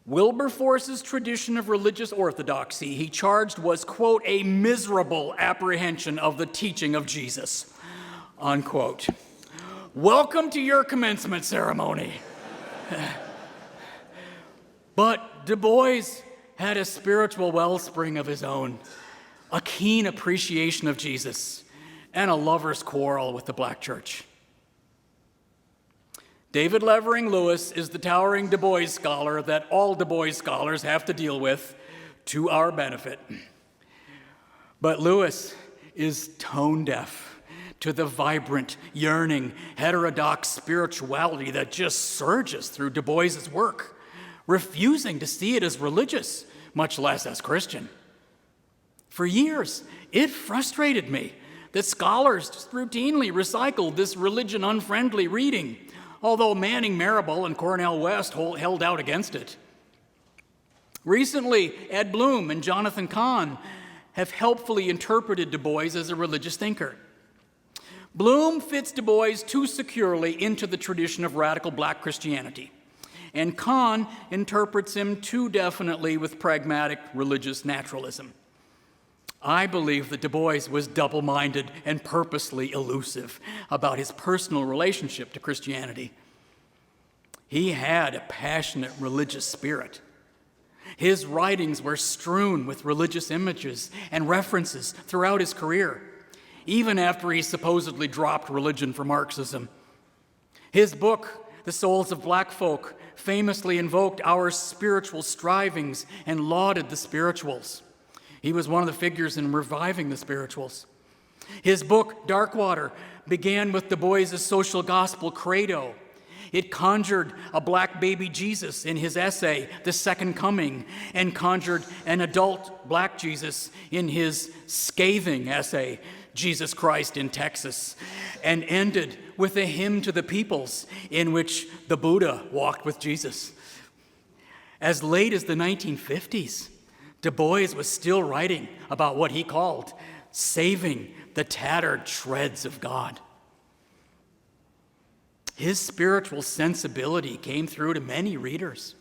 Wilberforce's tradition of religious orthodoxy, he charged, was, quote, "a miserable apprehension of the teaching of Jesus," unquote. Welcome to your commencement ceremony. But Du Bois had a spiritual wellspring of his own, a keen appreciation of Jesus, and a lover's quarrel with the black church. David Levering Lewis is the towering Du Bois scholar that all Du Bois scholars have to deal with to our benefit. But Lewis is tone deaf to the vibrant, yearning, heterodox spirituality that just surges through Du Bois's work, refusing to see it as religious, much less as Christian. For years, it frustrated me that scholars just routinely recycled this religion-unfriendly reading, although Manning Marable and Cornel West held out against it. Recently, Ed Bloom and Jonathan Cahn have helpfully interpreted Du Bois as a religious thinker. Bloom fits Du Bois too securely into the tradition of radical black Christianity, and Cahn interprets him too definitely with pragmatic religious naturalism. I believe that Du Bois was double-minded and purposely elusive about his personal relationship to Christianity. He had a passionate religious spirit, His writings were strewn with religious images and references throughout his career, even after he supposedly dropped religion for Marxism. His book, The Souls of Black Folk, famously invoked our spiritual strivings and lauded the spirituals. He was one of the figures in reviving the spirituals. His book, Darkwater, began with DuBois' social gospel credo. It conjured a black baby Jesus in his essay, The Second Coming, and conjured an adult black Jesus in his scathing essay, Jesus Christ in Texas, and ended with a hymn to the peoples in which the Buddha walked with Jesus. As late as the 1950s, DuBois was still writing about what he called saving the tattered shreds of God. His spiritual sensibility came through to many readers.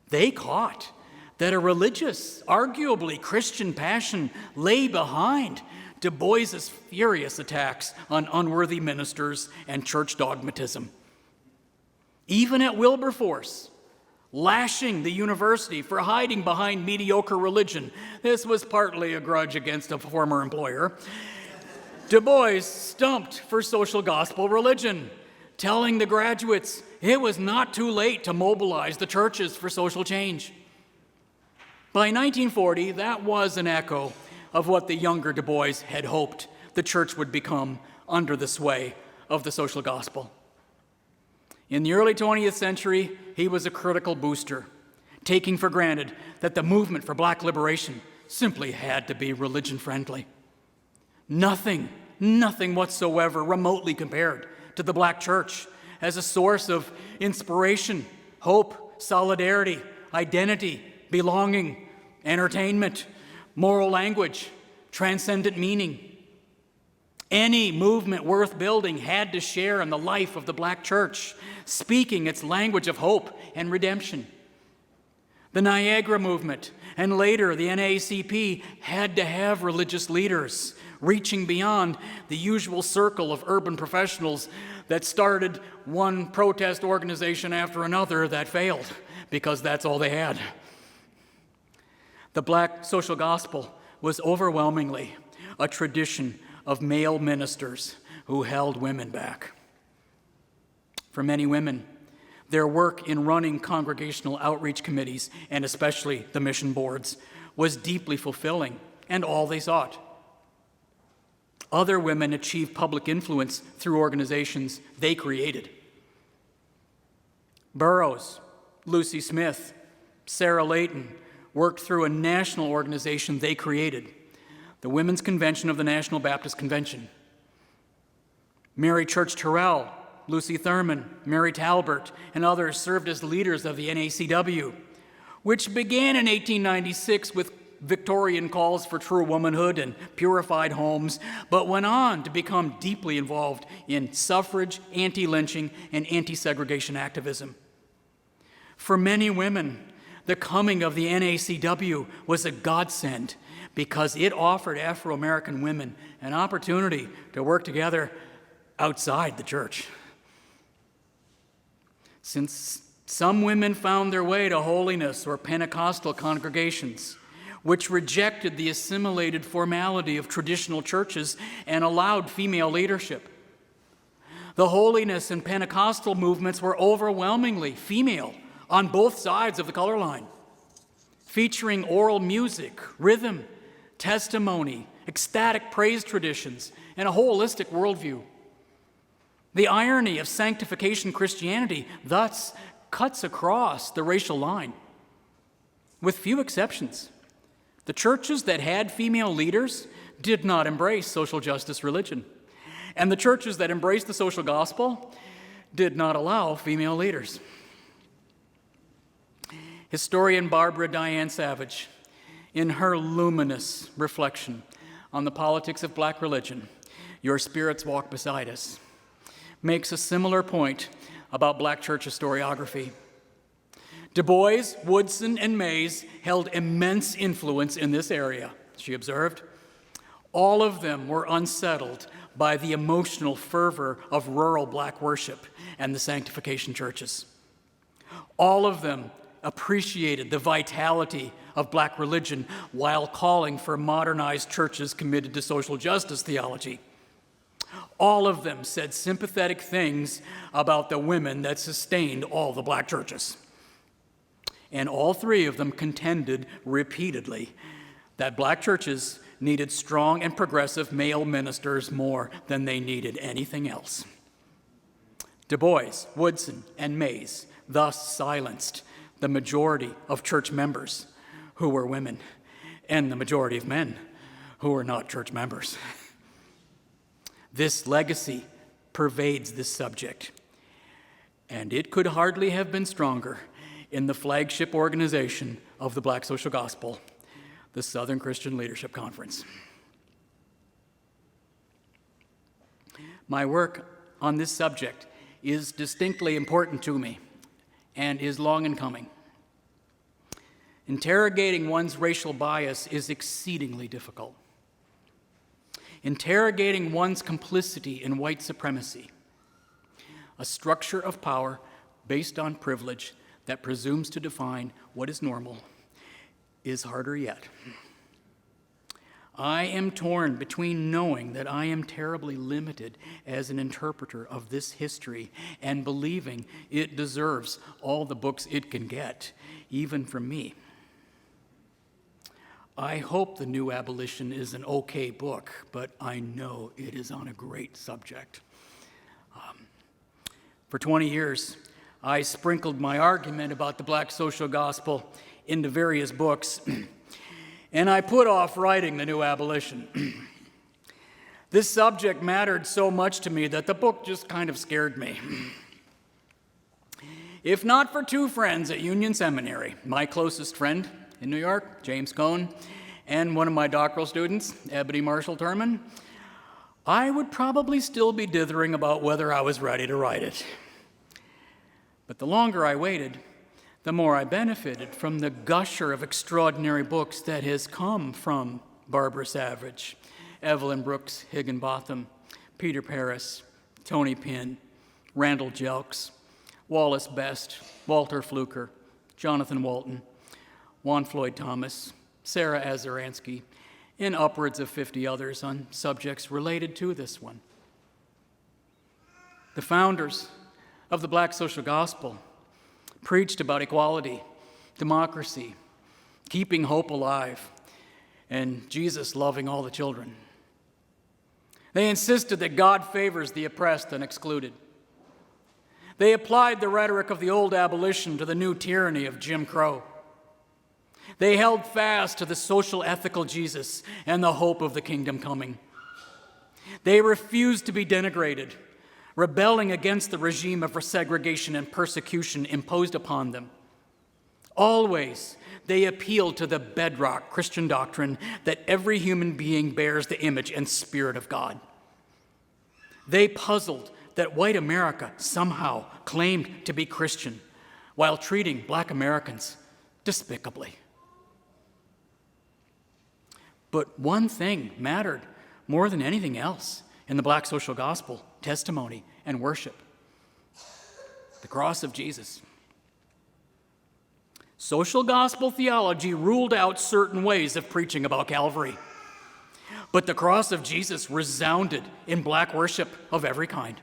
They caught that a religious, arguably Christian passion lay behind DuBois' furious attacks on unworthy ministers and church dogmatism. Even at Wilberforce, lashing the university for hiding behind mediocre religion, this was partly a grudge against a former employer, DuBois stumped for social gospel religion, telling the graduates it was not too late to mobilize the churches for social change. By 1940, that was an echo of what the younger DuBois had hoped the church would become under the sway of the social gospel. In the early 20th century, he was a critical booster, taking for granted that the movement for black liberation simply had to be religion-friendly. Nothing whatsoever remotely compared to the black church as a source of inspiration, hope, solidarity, identity, belonging, entertainment, moral language, transcendent meaning. Any movement worth building had to share in the life of the black church, speaking its language of hope and redemption. The Niagara movement and later the NAACP had to have religious leaders reaching beyond the usual circle of urban professionals that started one protest organization after another that failed because that's all they had. The black social gospel was overwhelmingly a tradition of male ministers who held women back. For many women, their work in running congregational outreach committees, and especially the mission boards, was deeply fulfilling and all they sought. Other women achieved public influence through organizations they created. Burroughs, Lucy Smith, Sarah Layton worked through a national organization they created, the Women's Convention of the National Baptist Convention. Mary Church Terrell, Lucy Thurman, Mary Talbert, and others served as leaders of the NACW, which began in 1896 with Victorian calls for true womanhood and purified homes, but went on to become deeply involved in suffrage, anti-lynching, and anti-segregation activism. For many women, the coming of the NACW was a godsend because it offered Afro-American women an opportunity to work together outside the church. Since some women found their way to holiness or Pentecostal congregations, which rejected the assimilated formality of traditional churches and allowed female leadership. The holiness and Pentecostal movements were overwhelmingly female on both sides of the color line, featuring oral music, rhythm, testimony, ecstatic praise traditions, and a holistic worldview. The irony of sanctification Christianity thus cuts across the racial line. With few exceptions, the churches that had female leaders did not embrace social justice religion, and the churches that embraced the social gospel did not allow female leaders. Historian Barbara Diane Savage, in her luminous reflection on the politics of black religion, Your Spirits Walk Beside Us, makes a similar point about black church historiography. DuBois, Woodson, and Mays held immense influence in this area, she observed. All of them were unsettled by the emotional fervor of rural black worship and the sanctification churches. All of them appreciated the vitality of black religion while calling for modernized churches committed to social justice theology. All of them said sympathetic things about the women that sustained all the black churches. And all three of them contended repeatedly that black churches needed strong and progressive male ministers more than they needed anything else. DuBois, Woodson, and Mays thus silenced the majority of church members who were women and the majority of men who were not church members. This legacy pervades this subject, and it could hardly have been stronger in the flagship organization of the Black Social Gospel, the Southern Christian Leadership Conference. My work on this subject is distinctly important to me and is long in coming. Interrogating one's racial bias is exceedingly difficult. Interrogating one's complicity in white supremacy, a structure of power based on privilege that presumes to define what is normal, is harder yet. I am torn between knowing that I am terribly limited as an interpreter of this history and believing it deserves all the books it can get, even from me. I hope the new Abolition is an okay book, but I know it is on a great subject. For 20 years, I sprinkled my argument about the Black social gospel into various books, and I put off writing the new Abolition. This subject mattered so much to me that the book just kind of scared me. If not for two friends at Union Seminary, my closest friend in New York, James Cone, and one of my doctoral students, Ebony Marshall Turman, I would probably still be dithering about whether I was ready to write it. But the longer I waited, the more I benefited from the gusher of extraordinary books that has come from Barbara Savage, Evelyn Brooks Higginbotham, Peter Paris, Tony Pinn, Randall Jelks, Wallace Best, Walter Fluker, Jonathan Walton, Juan Floyd Thomas, Sarah Azaransky, and upwards of 50 others on subjects related to this one. The founders of the Black social gospel preached about equality, democracy, keeping hope alive, and Jesus loving all the children. They insisted that God favors the oppressed and excluded. They applied the rhetoric of the old abolition to the new tyranny of Jim Crow. They held fast to the social ethical Jesus and the hope of the kingdom coming. They refused to be denigrated, rebelling against the regime of segregation and persecution imposed upon them. Always, they appealed to the bedrock Christian doctrine that every human being bears the image and spirit of God. They puzzled that white America somehow claimed to be Christian while treating black Americans despicably. But one thing mattered more than anything else in the Black social gospel, testimony, and worship: the cross of Jesus. Social gospel theology ruled out certain ways of preaching about Calvary, but the cross of Jesus resounded in black worship of every kind.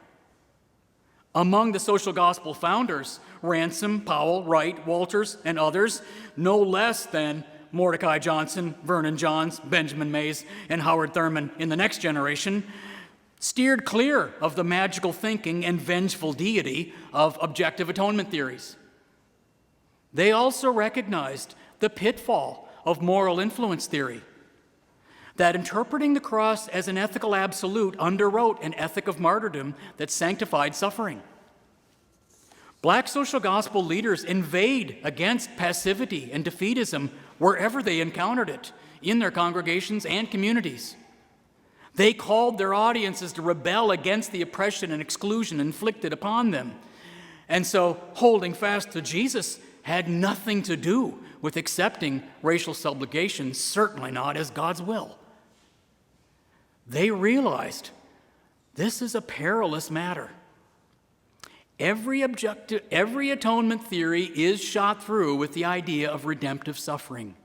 Among the social gospel founders, Ransom, Powell, Wright, Walters, and others, no less than Mordecai Johnson, Vernon Johns, Benjamin Mays, and Howard Thurman in the next generation, steered clear of the magical thinking and vengeful deity of objective atonement theories. They also recognized the pitfall of moral influence theory, that interpreting the cross as an ethical absolute underwrote an ethic of martyrdom that sanctified suffering. Black social gospel leaders inveighed against passivity and defeatism wherever they encountered it, in their congregations and communities. They called their audiences to rebel against the oppression and exclusion inflicted upon them. And so holding fast to Jesus had nothing to do with accepting racial subjugation, certainly not as God's will. They realized this is a perilous matter. Every atonement theory is shot through with the idea of redemptive suffering,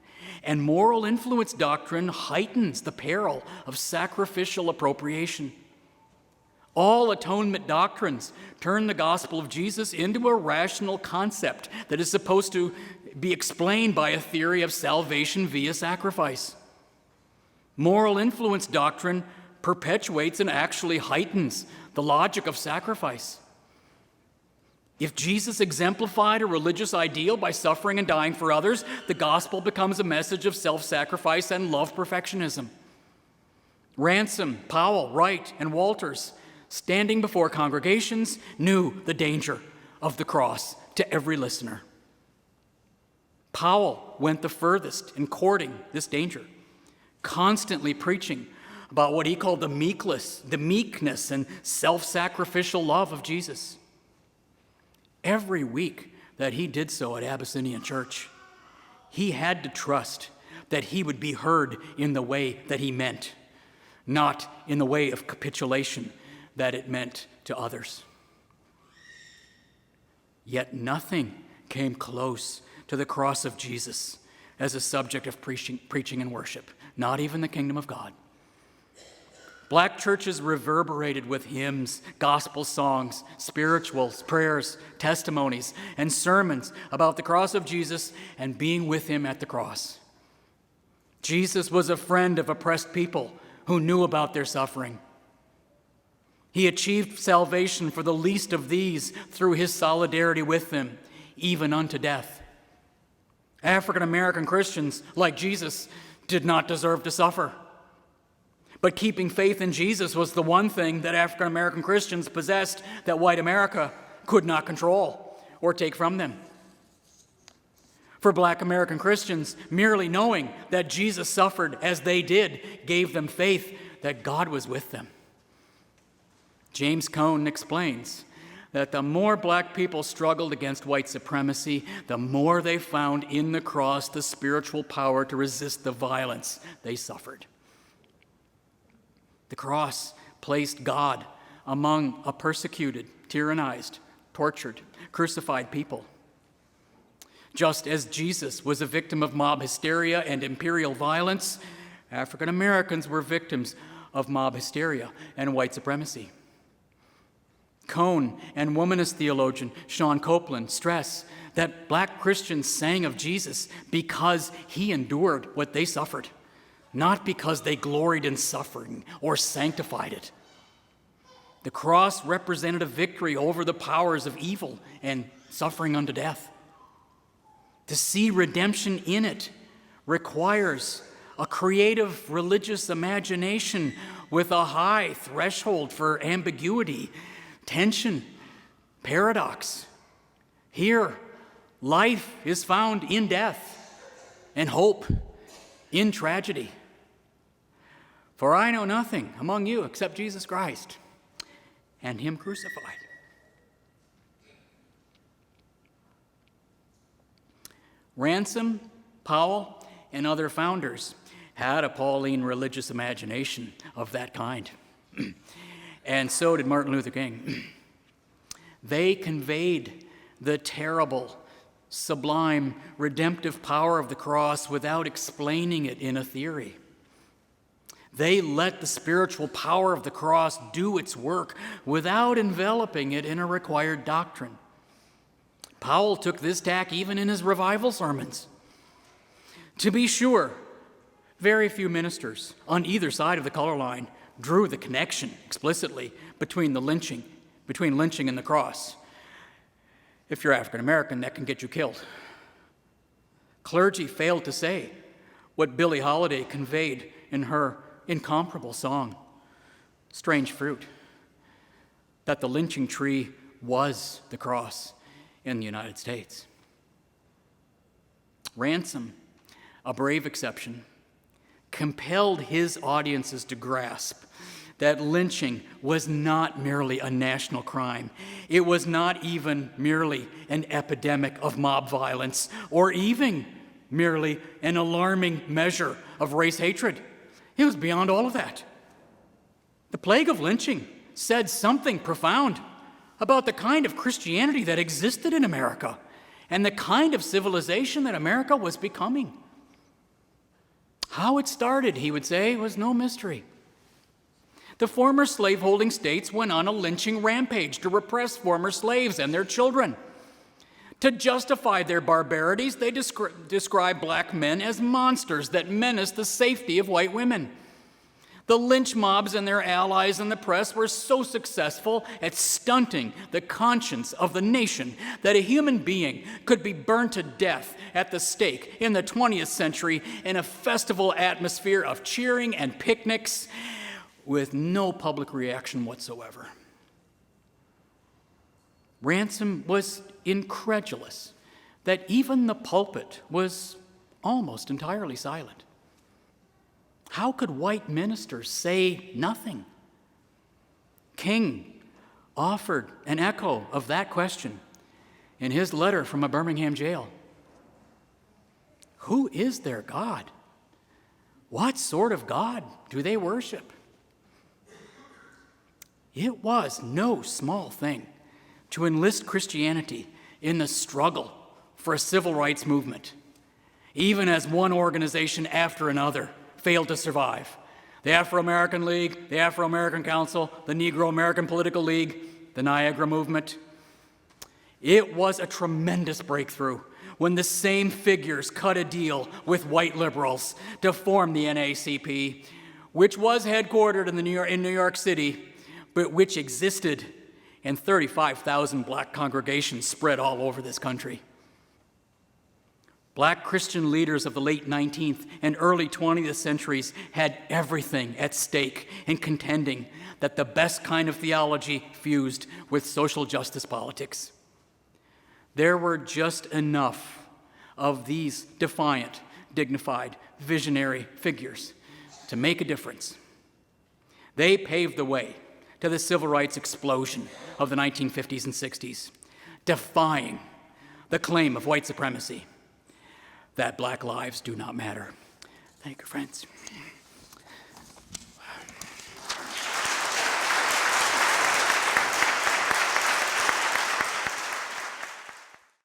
and moral influence doctrine heightens the peril of sacrificial appropriation. All atonement doctrines turn the gospel of Jesus into a rational concept that is supposed to be explained by a theory of salvation via sacrifice. Moral influence doctrine perpetuates and actually heightens the logic of sacrifice. If Jesus exemplified a religious ideal by suffering and dying for others, the gospel becomes a message of self-sacrifice and love perfectionism. Ransom, Powell, Wright, and Walters, standing before congregations, knew the danger of the cross to every listener. Powell went the furthest in courting this danger, constantly preaching about what he called the meekness and self-sacrificial love of Jesus. Every week that he did so at Abyssinian Church, he had to trust that he would be heard in the way that he meant, not in the way of capitulation that it meant to others. Yet nothing came close to the cross of Jesus as a subject of preaching and worship, not even the kingdom of God. Black churches reverberated with hymns, gospel songs, spirituals, prayers, testimonies, and sermons about the cross of Jesus and being with him at the cross. Jesus was a friend of oppressed people who knew about their suffering. He achieved salvation for the least of these through his solidarity with them, even unto death. African American Christians, like Jesus, did not deserve to suffer. But keeping faith in Jesus was the one thing that African American Christians possessed that white America could not control or take from them. For Black American Christians, merely knowing that Jesus suffered as they did gave them faith that God was with them. James Cone explains that the more Black people struggled against white supremacy, the more they found in the cross the spiritual power to resist the violence they suffered. The cross placed God among a persecuted, tyrannized, tortured, crucified people. Just as Jesus was a victim of mob hysteria and imperial violence, African Americans were victims of mob hysteria and white supremacy. Cone and womanist theologian Sean Copeland stress that Black Christians sang of Jesus because he endured what they suffered, not because they gloried in suffering or sanctified it. The cross represented a victory over the powers of evil and suffering unto death. To see redemption in it requires a creative religious imagination with a high threshold for ambiguity, tension, paradox. Here, life is found in death and hope in tragedy. For I know nothing among you except Jesus Christ and him crucified. Ransom, Powell, and other founders had a Pauline religious imagination of that kind. And so did Martin Luther King. They conveyed the terrible, sublime, redemptive power of the cross without explaining it in a theory. They let the spiritual power of the cross do its work without enveloping it in a required doctrine. Powell took this tack even in his revival sermons. To be sure, very few ministers on either side of the color line drew the connection explicitly between lynching and the cross. If you're African American, that can get you killed. Clergy failed to say what Billie Holiday conveyed in her incomparable song, Strange Fruit, that the lynching tree was the cross in the United States. Ransom, a brave exception, compelled his audiences to grasp that lynching was not merely a national crime. It was not even merely an epidemic of mob violence or even merely an alarming measure of race hatred. It was beyond all of that. The plague of lynching said something profound about the kind of Christianity that existed in America and the kind of civilization that America was becoming. How it started, he would say, was no mystery. The former slaveholding states went on a lynching rampage to repress former slaves and their children. To justify their barbarities, they described black men as monsters that menaced the safety of white women. The lynch mobs and their allies in the press were so successful at stunting the conscience of the nation that a human being could be burned to death at the stake in the 20th century in a festival atmosphere of cheering and picnics with no public reaction whatsoever. Ransom was incredulous that even the pulpit was almost entirely silent. How could white ministers say nothing? King offered an echo of that question in his letter from a Birmingham jail. Who is their God? What sort of God do they worship? It was no small thing to enlist Christianity in the struggle for a civil rights movement, even as one organization after another failed to survive. The Afro-American League, the Afro-American Council, the Negro American Political League, the Niagara Movement. It was a tremendous breakthrough when the same figures cut a deal with white liberals to form the NAACP, which was headquartered in New York City, but which existed in 35,000 black congregations spread all over this country. Black Christian leaders of the late 19th and early 20th centuries had everything at stake in contending that the best kind of theology fused with social justice politics. There were just enough of these defiant, dignified, visionary figures to make a difference. They paved the way to the civil rights explosion of the 1950s and 60s, defying the claim of white supremacy that black lives do not matter. Thank you, friends.